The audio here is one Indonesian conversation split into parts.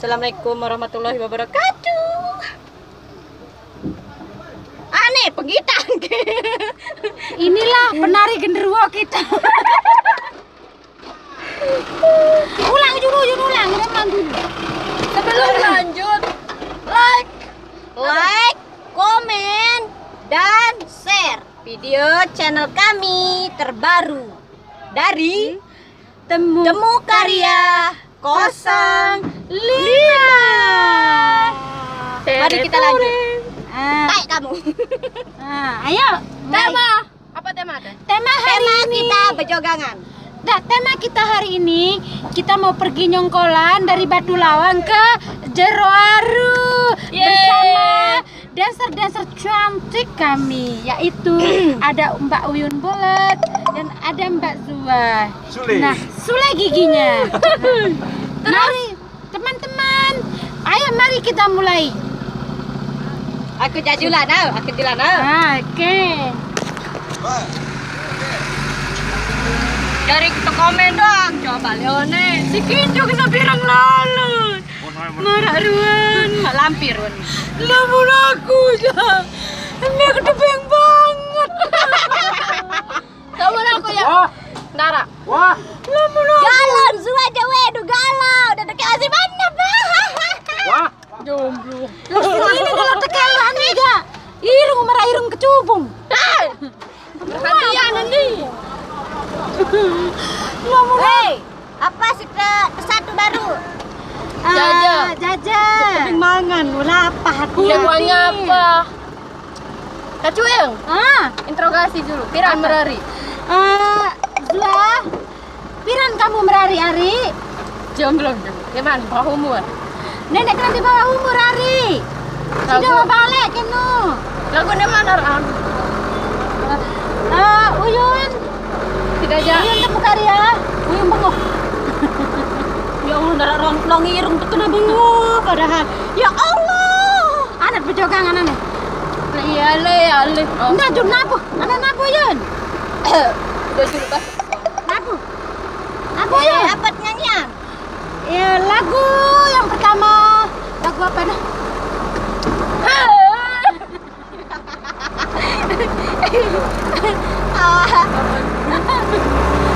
Assalamualaikum warahmatullahi wabarakatuh. Aneh, pegitan. Inilah penari genderuwo kita. Ulang dulu. Sebelum lanjut, like, komen, dan share video channel kami terbaru dari Temu Karya 05. Mari kita lanjut. Baik kamu. Ayo. Tema. Apa tema? Tema hari ini kita bejogangan. Tema kita hari ini kita mau pergi nyongkolan dari Batu Lawang ke Jeroaru bersama dancer-dancer cantik kami, yaitu ada Mbak Uyun Bolet dan ada Mbak Zua. Nah, Sule giginya. Mari teman-teman, ayo mari kita mulai. Aku jajulah. Oke. Dari kita komen doang. Coba Leone. Si Kinjo kena pirang lalut. Marah ruan. Lampir ruan. Lamun aku dah. Ini kedepeng banget. Lamun aku ya. Nara. Wah. Lamun aku. Galon suwe dewe galau. Dan deket asih mana bah. Wah. Jomblo. Ini kalau tekelan juga. Irung merah irung kecubung. Perhatian ini. Hei, apa sih satu baru? Jaja. Mangan, apa? Semuanya apa? Kacuyeng. Interogasi dulu. Piran merari. Zula. Piran kamu merari Ari? Jomblo. Gimana? Bawah umur. Nenek kan di bawah umur Ari. Sudah mau balik kenu. Lagunya mana Ram? Uyun. Tidak aja. Uyun Temu Karya. Uyun bengok. Ya Allah, darah long irung tuh kena bengok padahal. Ya Allah. Anak bejogangan aneh. Iya le. Enggak jur napu. Anak napu Yun. Udah juru bah. Napu. Napu Yun. Dapat nyanyian. Ya lagu yang pertama. Lagu apa dah?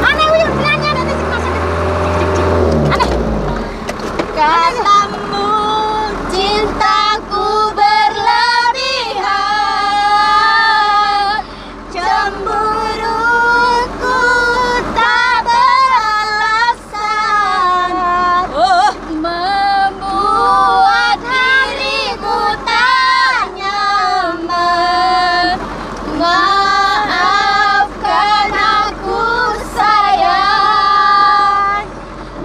Aneh Uyun nyanyi nanti si masuk. Aneh. Katamu cintaku berlebihan, cemburuku tak beralasan, membuat diriku tak nyaman. Maafkan aku sayang,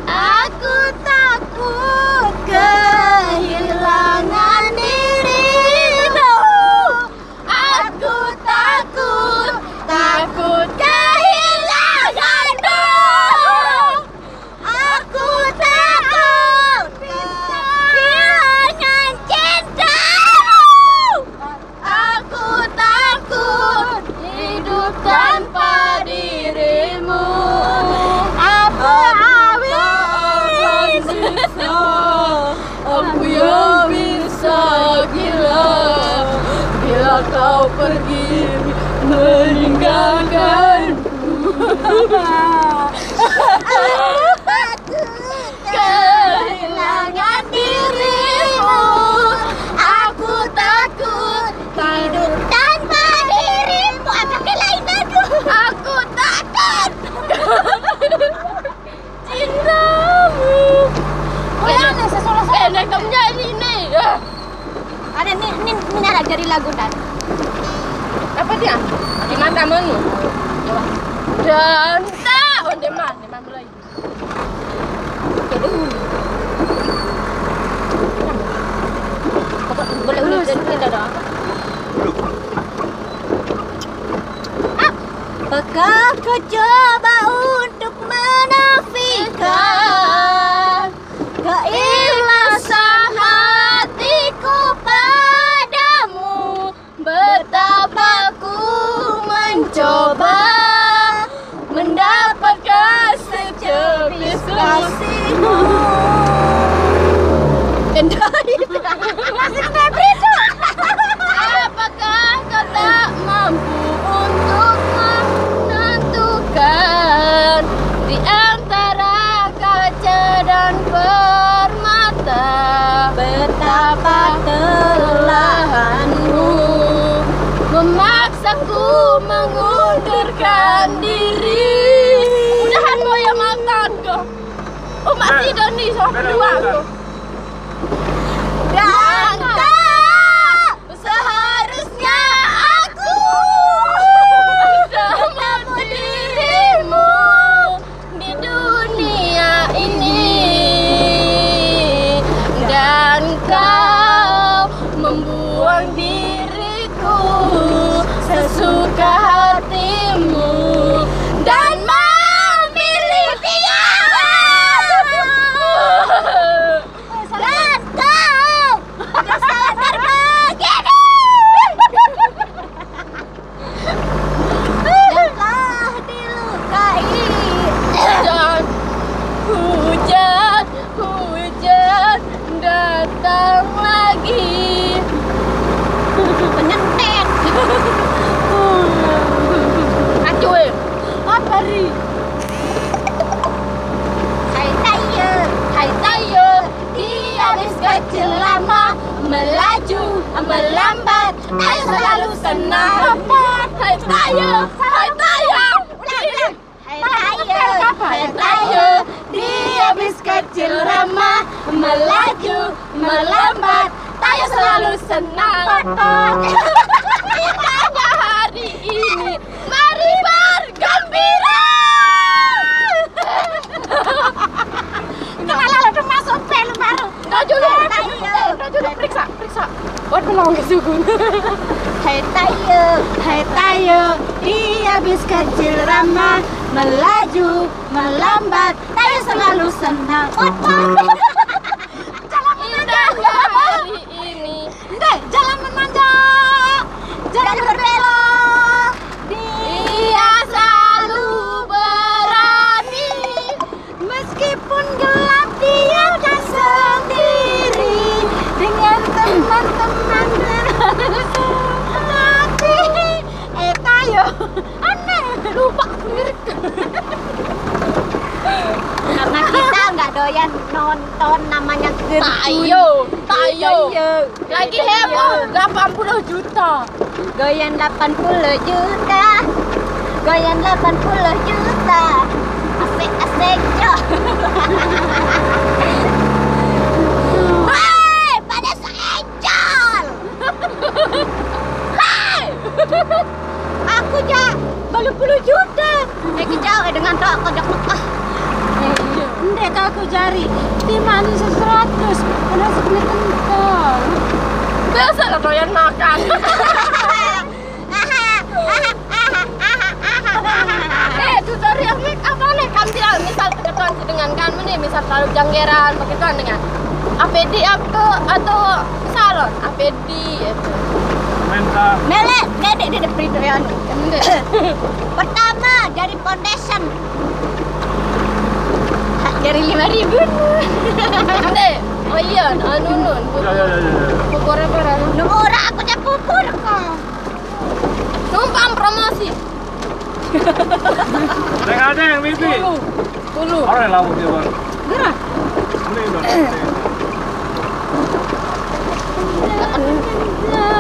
aku takut kehilangan dirimu. Aku takut kehilanganmu. Aku takut kehilangan cintamu. Aku takut hidup tanpa dirimu. Apa bisa aku yang bisa gila bila kau pergi meninggalkanku. Kehilangan dirimu. Aku takut hidup tanpa dirimu. Apa lain aku? Aku takut cintamu. Oh ya, aneh sesolah Enak kamu nyanyi nih. Ada nih nara dari lagu dan. Apa dia? Di mana menu? Dan tak onde mana mulai. Boleh ulang tidak ada. Apakah kau coba untuk menafikan keikhlasan hatiku padamu? Betapa ku mencoba mendapatkan secepis kasihmu. Masih kena berita. Apakah kau tak mampu untuk menentukan di antara kaca dan permata betapa kelelahanmu memaksaku mengundurkan diri. Udahan mau yang makan kok. Oh masih ada nih sama kedua kok. Dan tak seharusnya aku sama dirimu di dunia ini, dan kau membuang diriku sesuka hatimu dan memiliki dan kau sadar begini. Dan telah dilukai dan hujan datang lagi penyentet. Acuy apa ri? Hai tayo habis kecil lama, melaju melambat, ayo selalu senang. Hai tayo di habis kecil lama, melaju melambat, tayo selalu senang. Indahnya hari ini, mari bergembira. Kenapa lalu masuk film baru? Udah dulu periksa. Buat menolong sugun. Hai tayo, di habis kecil ramah, melaju melambat, tayo selalu senang. Jalan menanjak hari ini. Jalan menanjak, jalan berbelok. Dia selalu berani, meskipun gelap dia udah sendiri dengan teman-teman berhati. Tayo aneh, lupa lirik. Karena kita nggak doyan nonton namanya Tayo lagi heboh 80 juta. Goyan 80 juta, goyan 80 juta, asik yo. Hai pada seejol. Hai aku ja 80 juta. Kejauh dengan doa kodok Mekah. Ndek aku jari di mana 100 udah segini kental. Biasa lah doyan makan. Tutorial make apa nih? Kan bilang misal ketuan dengan kamu nih, misal taruh janggeran begitu dengan APD atau salon APD itu. Mele di depan pertama dari foundation dari 5.000. Oh iya, nun. Pupur apa? Murah aku nya pupur kok. Numpang promosi. Ada yang mimpi. Dulu. Orang lawu dia bang. Gerah.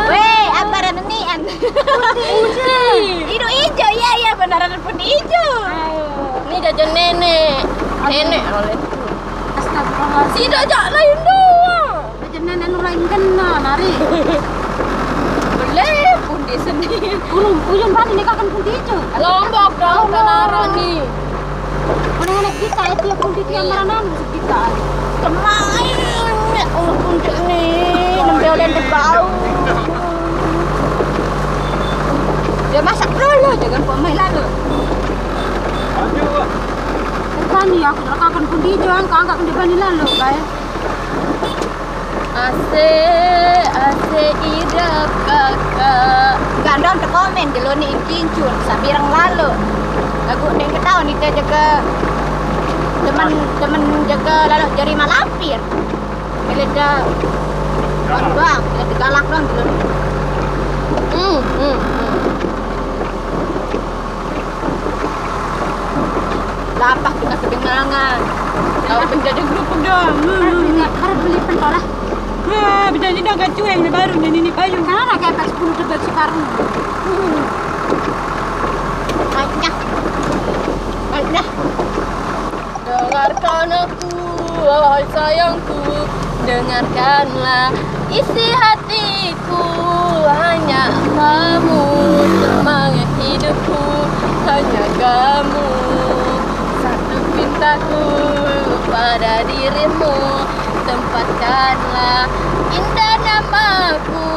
Weh, apa ranian? Putih hijau, iya beneran putih hijau. Ini jajan nenek oleh. Astagfirullah. Si jajan lain doang. Jajan nenek lu lain kena nari. Boleh putih sendiri. Ujung mana nih kakan putih hijau? Lombok dong, Kanarani. Anak-anak kita itu yang putih yang mana kita. Kemain, putih nih, nempelin di bau. Dia masak dulu, jangan pemain lalu. Kan ya, aku akan putih hijau, angkat di bani lalu, guys. Ase idap kakak. Gandong te komen di loni kincur sabirang lalu. Lagu ning ketau ni te jaga teman jaga lalu jari malampir. Meleda bang, galak dong gitu. Lapak kita kedengaran. Kalau penjajah kerupuk dong. Harus beli pentolah. Wah, penjajah dah gak cueng nih baru nih ini payung. Karena kayak pas 10 debat sekarang. Baiknya. Dengarkan aku, wahai sayangku. Dengarkanlah isi hatiku. Hanya kamu semangat hidupku. Hanya kamu satu pintaku pada dirimu. Tempatkanlah indah namaku